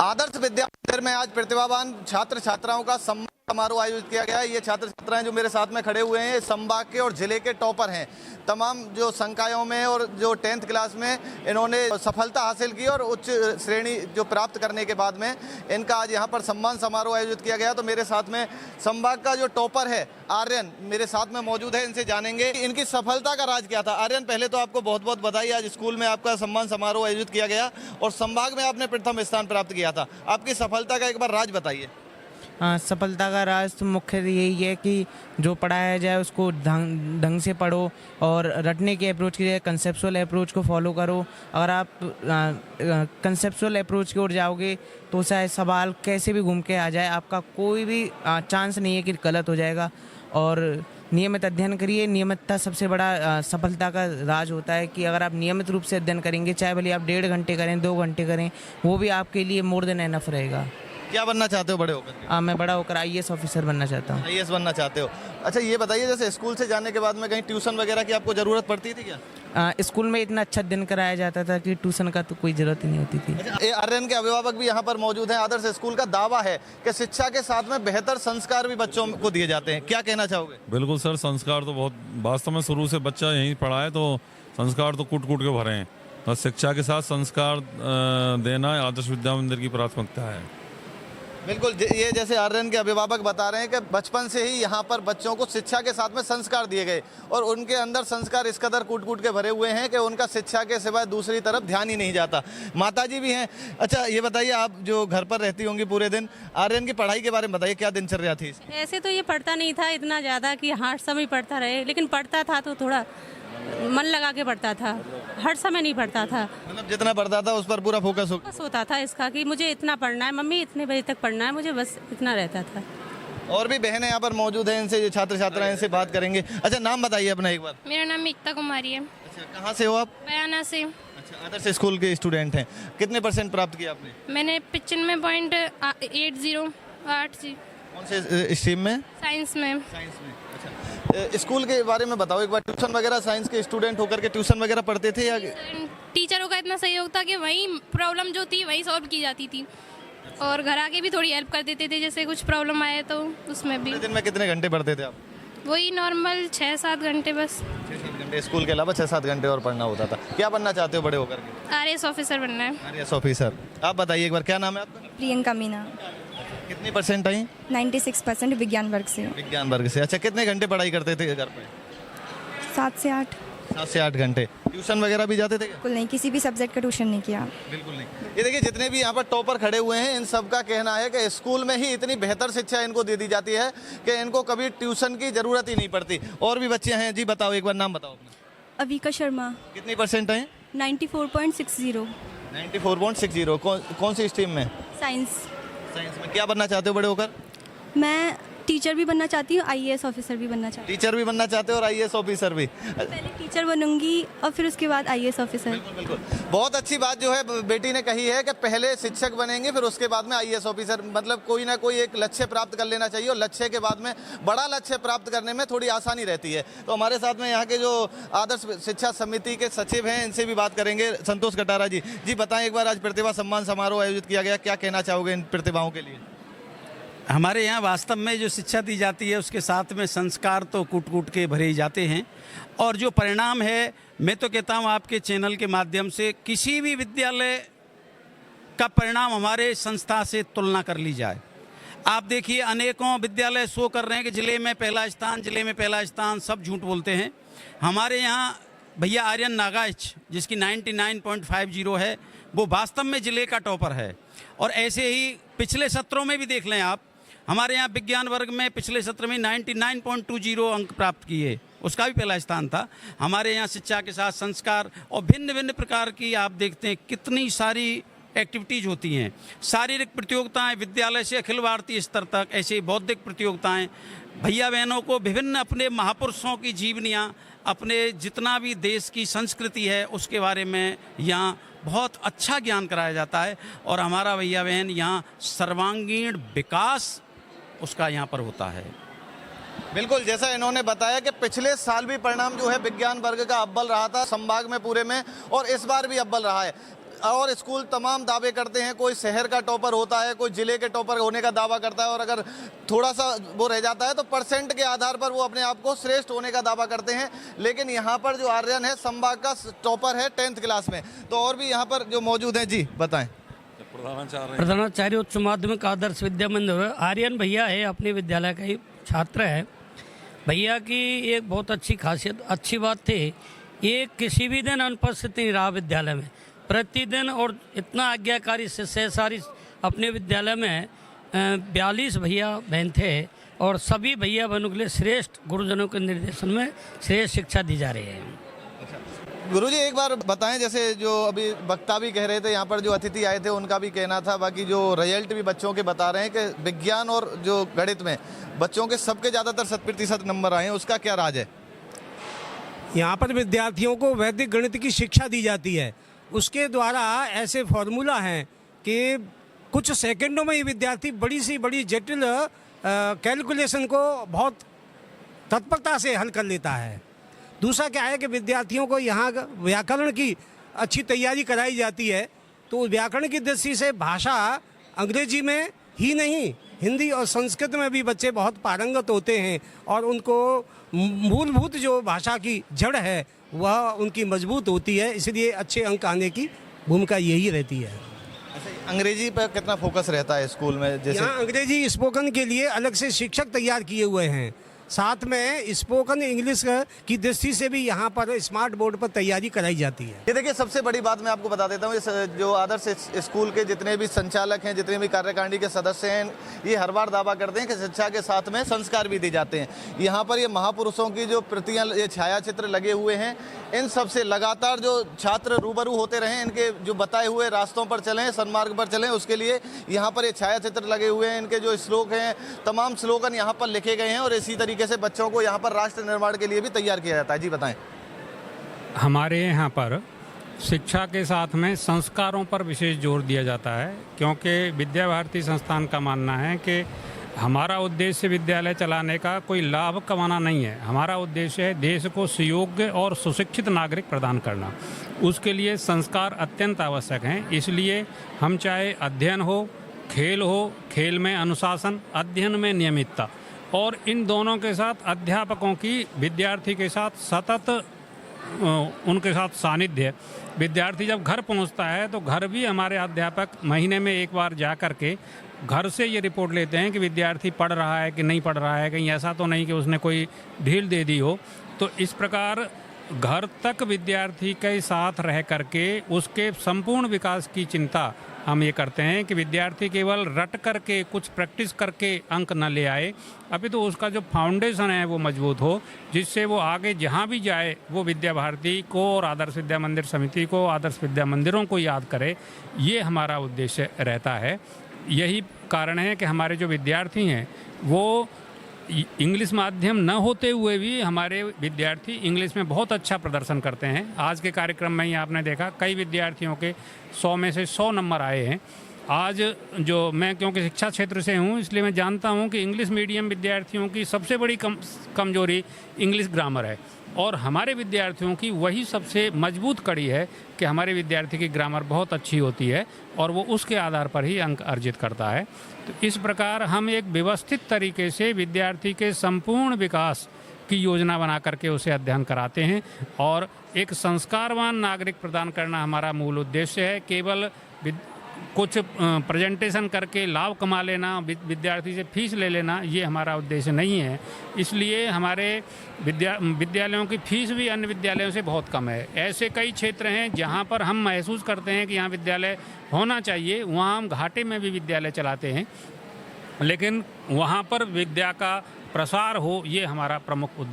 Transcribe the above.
आदर्श विद्या मंदिर में आज प्रतिभावान छात्र छात्राओं का सम्मान समारोह आयोजित किया गया है। ये छात्र छात्राएं जो मेरे साथ में खड़े हुए हैं संभाग के और जिले के टॉपर हैं। तमाम जो संकायों में और जो 10th क्लास में इन्होंने सफलता हासिल की और उच्च श्रेणी जो प्राप्त करने के बाद में इनका आज यहाँ पर सम्मान समारोह आयोजित किया गया। तो मेरे साथ में संभाग का जो टॉपर है आर्यन मेरे साथ में मौजूद है, इनसे जानेंगे इनकी सफलता का राज क्या था। आर्यन, पहले तो आपको बहुत बहुत बधाई, आज स्कूल में आपका सम्मान समारोह आयोजित किया गया और संभाग में आपने प्रथम स्थान प्राप्त किया था। आपकी सफलता का एक बार राज बताइए। सफलता का राज तो मुख्य यही है कि जो पढ़ाया जाए उसको ढंग से पढ़ो और रटने की अप्रोच की जाए, कंसेप्चुअल अप्रोच को फॉलो करो। अगर आप कंसेप्चुअल अप्रोच की ओर जाओगे तो चाहे सवाल कैसे भी घूम के आ जाए, आपका कोई भी चांस नहीं है कि गलत हो जाएगा। और नियमित अध्ययन करिए। नियमितता सबसे बड़ा सफलता का राज होता है कि अगर आप नियमित रूप से अध्ययन करेंगे, चाहे भले आप 1.5 घंटे करें, 2 घंटे करें, वो भी आपके लिए मोर देन एनफ रहेगा। क्या बनना चाहते हो बड़े होकर? मैं बड़ा होकर IAS ऑफिसर बनना चाहता हूँ। IAS बनना चाहते हो? अच्छा, ये बताइए जैसे स्कूल से जाने के बाद में कहीं ट्यूशन वगैरह की आपको ज़रूरत पड़ती थी क्या? स्कूल में इतना अच्छा अध्ययन कराया जाता था कि ट्यूशन का तो कोई ज़रूरत ही नहीं होती थी। अच्छा, आर्यन के अभिभावक भी यहाँ पर मौजूद हैं। आदर्श स्कूल का दावा है कि शिक्षा के साथ में बेहतर संस्कार भी बच्चों को दिए जाते हैं, क्या कहना चाहोगे? बिल्कुल सर, संस्कार तो बहुत, वास्तव में शुरू से बच्चा यहीं पढ़ा है तो संस्कार तो कूट कूट के भरे हैं। तो शिक्षा के साथ संस्कार देना आदर्श विद्या मंदिर की प्राथमिकता है। बिल्कुल, ये जैसे आर्यन के अभिभावक बता रहे हैं कि बचपन से ही यहाँ पर बच्चों को शिक्षा के साथ में संस्कार दिए गए और उनके अंदर संस्कार इस कदर कूट कूट के भरे हुए हैं कि उनका शिक्षा के सिवाय दूसरी तरफ ध्यान ही नहीं जाता। माताजी भी हैं। अच्छा, ये बताइए, आप जो घर पर रहती होंगी पूरे दिन, आर्यन की पढ़ाई के बारे में बताइए, क्या दिनचर्या थी? ऐसे तो ये पढ़ता नहीं था इतना ज़्यादा कि हर समय पढ़ता रहे, लेकिन पढ़ता था तो थोड़ा मन लगा के पढ़ता था, हर समय नहीं पढ़ता था। मतलब जितना पढ़ता था उस पर पूरा फोकस होता था इसका कि मुझे इतना पढ़ना है, मम्मी इतने बजे तक पढ़ना है, मुझे बस इतना रहता था। और भी बहनें यहाँ पर मौजूद हैं, इनसे जो छात्र छात्राएं इनसे बात करेंगे। अच्छा, नाम बताइए अपना एक बार। मेरा नाम एकता कुमारी है। अच्छा, कहाँ से हो आप? बयाना से। अच्छा, आदर्श स्कूल के स्टूडेंट हैं। कितने % प्राप्त किया आपने? मैंने 95.808 जी। कौन से स्ट्रीम में? साइंस में। साइंस में। अच्छा, स्कूल के बारे में बताओ एक बार। ट्यूशन वगैरह साइंस के स्टूडेंट होकर के ट्यूशन वगैरह पढ़ते थे या? टीचरों का इतना सहयोग था कि वही प्रॉब्लम जो थी वही सॉल्व की जाती थी और घर आके भी थोड़ी हेल्प कर देते थे, जैसे कुछ प्रॉब्लम आए तो उसमें भी। दिन में कितने घंटे पढ़ते थे आप? वही नॉर्मल 6-7 घंटे बस। 6-7 घंटे स्कूल के अलावा 6-7 घंटे और पढ़ना होता था। क्या बनना चाहते हो बड़े होकर के? IAS ऑफिसर बनना है। IAS officer. आप बताइए एक बार, क्या नाम है आपका? प्रियंका मीना। कितनी % आई? 96% विज्ञान वर्ग से। विज्ञान वर्ग से। अच्छा, कितने घंटे पढ़ाई करते थे घर पे? 7 से 8। 7 से 8 घंटे। ट्यूशन वगैरह भी जाते थे क्या? बिल्कुल नहीं, किसी भी सब्जेक्ट का ट्यूशन नहीं किया। बिल्कुल नहीं। ये देखिए, जितने भी यहाँ पर टॉपर खड़े हुए हैं इन सब का कहना है कि स्कूल में ही इतनी बेहतर शिक्षा इनको दे दी जाती है कि इनको कभी ट्यूशन की जरूरत ही नहीं पड़ती। और भी बच्चे हैं जी, बताओ एक बार नाम बताओ अपना। अविका शर्मा। कितनी % है? 94.60। 94.60। कौन सी स्ट्रीम में? साइंस। साइंस में। क्या बनना चाहते हो बड़े होकर? मैं टीचर भी बनना चाहती हूँ, IAS ऑफिसर भी बनना चाहती हूँ। टीचर भी बनना चाहते हो और IAS ऑफिसर भी? पहले टीचर बनूंगी और फिर उसके बाद IAS ऑफिसर। बिल्कुल बिल्कुल। बहुत अच्छी बात जो है बेटी ने कही है कि पहले शिक्षक बनेंगे फिर उसके बाद में IAS ऑफिसर। मतलब कोई ना कोई एक लक्ष्य प्राप्त कर लेना चाहिए और लक्ष्य के बाद में बड़ा लक्ष्य प्राप्त करने में थोड़ी आसानी रहती है। तो हमारे साथ में यहाँ के जो आदर्श शिक्षा समिति के सचिव हैं इनसे भी बात करेंगे। संतोष कटारा जी, बताएं एक बार, आज प्रतिभा सम्मान समारोह आयोजित किया गया, क्या कहना चाहोगे इन प्रतिभाओं के लिए? हमारे यहाँ वास्तव में जो शिक्षा दी जाती है उसके साथ में संस्कार तो कूट कूट के भरे ही जाते हैं और जो परिणाम है, मैं तो कहता हूँ आपके चैनल के माध्यम से किसी भी विद्यालय का परिणाम हमारे संस्था से तुलना कर ली जाए। आप देखिए, अनेकों विद्यालय शो कर रहे हैं कि जिले में पहला स्थान, जिले में पहला स्थान, सब झूठ बोलते हैं। हमारे यहाँ भैया आर्यन नागाइच, जिसकी 99.50 है, वो वास्तव में जिले का टॉपर है। और ऐसे ही पिछले सत्रों में भी देख लें आप, हमारे यहाँ विज्ञान वर्ग में पिछले सत्र में 99.20 अंक प्राप्त किए, उसका भी पहला स्थान था। हमारे यहाँ शिक्षा के साथ संस्कार और भिन्न भिन्न प्रकार की आप देखते हैं कितनी सारी एक्टिविटीज़ होती हैं। शारीरिक प्रतियोगिताएं विद्यालय से अखिल भारतीय स्तर तक, ऐसे ही बौद्धिक प्रतियोगिताएं, भैया बहनों को विभिन्न अपने महापुरुषों की जीवनियाँ, अपने जितना भी देश की संस्कृति है उसके बारे में यहाँ बहुत अच्छा ज्ञान कराया जाता है और हमारा भैया बहन यहाँ सर्वांगीण विकास उसका यहाँ पर होता है। बिल्कुल, जैसा इन्होंने बताया कि पिछले साल भी परिणाम जो है विज्ञान वर्ग का अव्वल रहा था संभाग में पूरे में और इस बार भी अव्वल रहा है। और स्कूल तमाम दावे करते हैं, कोई शहर का टॉपर होता है, कोई जिले के टॉपर होने का दावा करता है, और अगर थोड़ा सा वो रह जाता है तो परसेंट के आधार पर वो अपने आप को श्रेष्ठ होने का दावा करते हैं। लेकिन यहाँ पर जो आर्यन है संभाग का टॉपर है 10th क्लास में। तो और भी यहाँ पर जो मौजूद हैं, जी बताएं। प्रधानाचार्य उच्च माध्यमिक आदर्श विद्या मंदिर, आर्यन भैया है, अपने विद्यालय का ही छात्र है। भैया की एक बहुत अच्छी खासियत, अच्छी बात थी, ये किसी भी दिन अनुपस्थित नहीं रहा विद्यालय में, प्रतिदिन। और इतना आज्ञाकारी शिष्य सारी अपने विद्यालय में 42 भैया बहन थे, और सभी भैया बहनों के लिए श्रेष्ठ गुरुजनों के निर्देशन में श्रेष्ठ शिक्षा दी जा रही है। गुरुजी एक बार बताएं, जैसे जो अभी वक्ता भी कह रहे थे, यहाँ पर जो अतिथि आए थे उनका भी कहना था, बाकी जो रिजल्ट भी बच्चों के बता रहे हैं कि विज्ञान और जो गणित में बच्चों के सबके ज़्यादातर 100% नंबर आए हैं, उसका क्या राज है? यहाँ पर विद्यार्थियों को वैदिक गणित की शिक्षा दी जाती है। उसके द्वारा ऐसे फॉर्मूला हैं कि कुछ सेकंडों में ही विद्यार्थी बड़ी सी बड़ी जटिल कैलकुलेशन को बहुत तत्परता से हल कर लेता है। दूसरा क्या है कि विद्यार्थियों को यहाँ व्याकरण की अच्छी तैयारी कराई जाती है। तो व्याकरण की दृष्टि से भाषा अंग्रेजी में ही नहीं, हिंदी और संस्कृत में भी बच्चे बहुत पारंगत होते हैं, और उनको मूलभूत जो भाषा की जड़ है वह उनकी मजबूत होती है। इसलिए अच्छे अंक आने की भूमिका यही रहती है। अंग्रेजी पर कितना फोकस रहता है स्कूल में? जैसे यहाँ अंग्रेजी स्पोकन के लिए अलग से शिक्षक तैयार किए हुए हैं, साथ में स्पोकन इंग्लिश की दृष्टि से भी यहाँ पर स्मार्ट बोर्ड पर तैयारी कराई जाती है। ये देखिए, सबसे बड़ी बात मैं आपको बता देता हूँ, इस जो आदर्श स्कूल के जितने भी संचालक हैं, जितने भी कार्यकारिणी के सदस्य हैं, ये हर बार दावा करते हैं कि शिक्षा के साथ में संस्कार भी दिए जाते हैं। यहाँ पर ये महापुरुषों की जो प्रतियां, ये छायाचित्र लगे हुए हैं, इन सब से लगातार जो छात्र रूबरू होते रहें, इनके जो बताए हुए रास्तों पर चलें, सन्मार्ग पर चलें, उसके लिए यहाँ पर ये छायाचित्र लगे हुए हैं। इनके जो श्लोक हैं, तमाम स्लोगन यहाँ पर लिखे गए हैं, और इसी तरीके से बच्चों को यहाँ पर राष्ट्र निर्माण के लिए भी तैयार किया जाता है। जी बताएं। हमारे यहाँ पर शिक्षा के साथ में संस्कारों पर विशेष जोर दिया जाता है, क्योंकि विद्या भारती संस्थान का मानना है कि हमारा उद्देश्य विद्यालय चलाने का कोई लाभ कमाना नहीं है। हमारा उद्देश्य है देश को सुयोग्य और सुशिक्षित नागरिक प्रदान करना। उसके लिए संस्कार अत्यंत आवश्यक हैं। इसलिए हम चाहे अध्ययन हो, खेल में अनुशासन, अध्ययन में नियमितता, और इन दोनों के साथ अध्यापकों की विद्यार्थी के साथ सतत उनके साथ सानिध्य। विद्यार्थी जब घर पहुंचता है तो घर भी हमारे अध्यापक महीने में एक बार जा कर के घर से ये रिपोर्ट लेते हैं कि विद्यार्थी पढ़ रहा है कि नहीं पढ़ रहा है, कहीं ऐसा तो नहीं कि उसने कोई ढील दे दी हो। तो इस प्रकार घर तक विद्यार्थी के साथ रह करके उसके संपूर्ण विकास की चिंता हम ये करते हैं कि विद्यार्थी केवल रट करके कुछ प्रैक्टिस करके अंक न ले आए, अभी तो उसका जो फाउंडेशन है वो मजबूत हो, जिससे वो आगे जहाँ भी जाए वो विद्या भारती को और आदर्श विद्या मंदिर समिति को, आदर्श विद्या मंदिरों को याद करे। ये हमारा उद्देश्य रहता है। यही कारण है कि हमारे जो विद्यार्थी हैं वो इंग्लिश माध्यम न होते हुए भी हमारे विद्यार्थी इंग्लिश में बहुत अच्छा प्रदर्शन करते हैं। आज के कार्यक्रम में ही आपने देखा कई विद्यार्थियों के 100 में से 100 नंबर आए हैं। आज जो मैं क्योंकि शिक्षा क्षेत्र से हूँ इसलिए मैं जानता हूँ कि इंग्लिश मीडियम विद्यार्थियों की सबसे बड़ी कमजोरी इंग्लिश ग्रामर है, और हमारे विद्यार्थियों की वही सबसे मजबूत कड़ी है कि हमारे विद्यार्थी की ग्रामर बहुत अच्छी होती है और वो उसके आधार पर ही अंक अर्जित करता है। तो इस प्रकार हम एक व्यवस्थित तरीके से विद्यार्थी के संपूर्ण विकास की योजना बना करके उसे अध्ययन कराते हैं, और एक संस्कारवान नागरिक प्रदान करना हमारा मूल उद्देश्य है। केवल कुछ प्रेजेंटेशन करके लाभ कमा लेना, विद्यार्थी से फीस ले लेना, ये हमारा उद्देश्य नहीं है। इसलिए हमारे विद्यालयों की फीस भी अन्य विद्यालयों से बहुत कम है। ऐसे कई क्षेत्र हैं जहाँ पर हम महसूस करते हैं कि यहाँ विद्यालय होना चाहिए, वहाँ हम घाटे में भी विद्यालय चलाते हैं, लेकिन वहाँ पर विद्या का प्रसार हो, ये हमारा प्रमुख उद्देश्य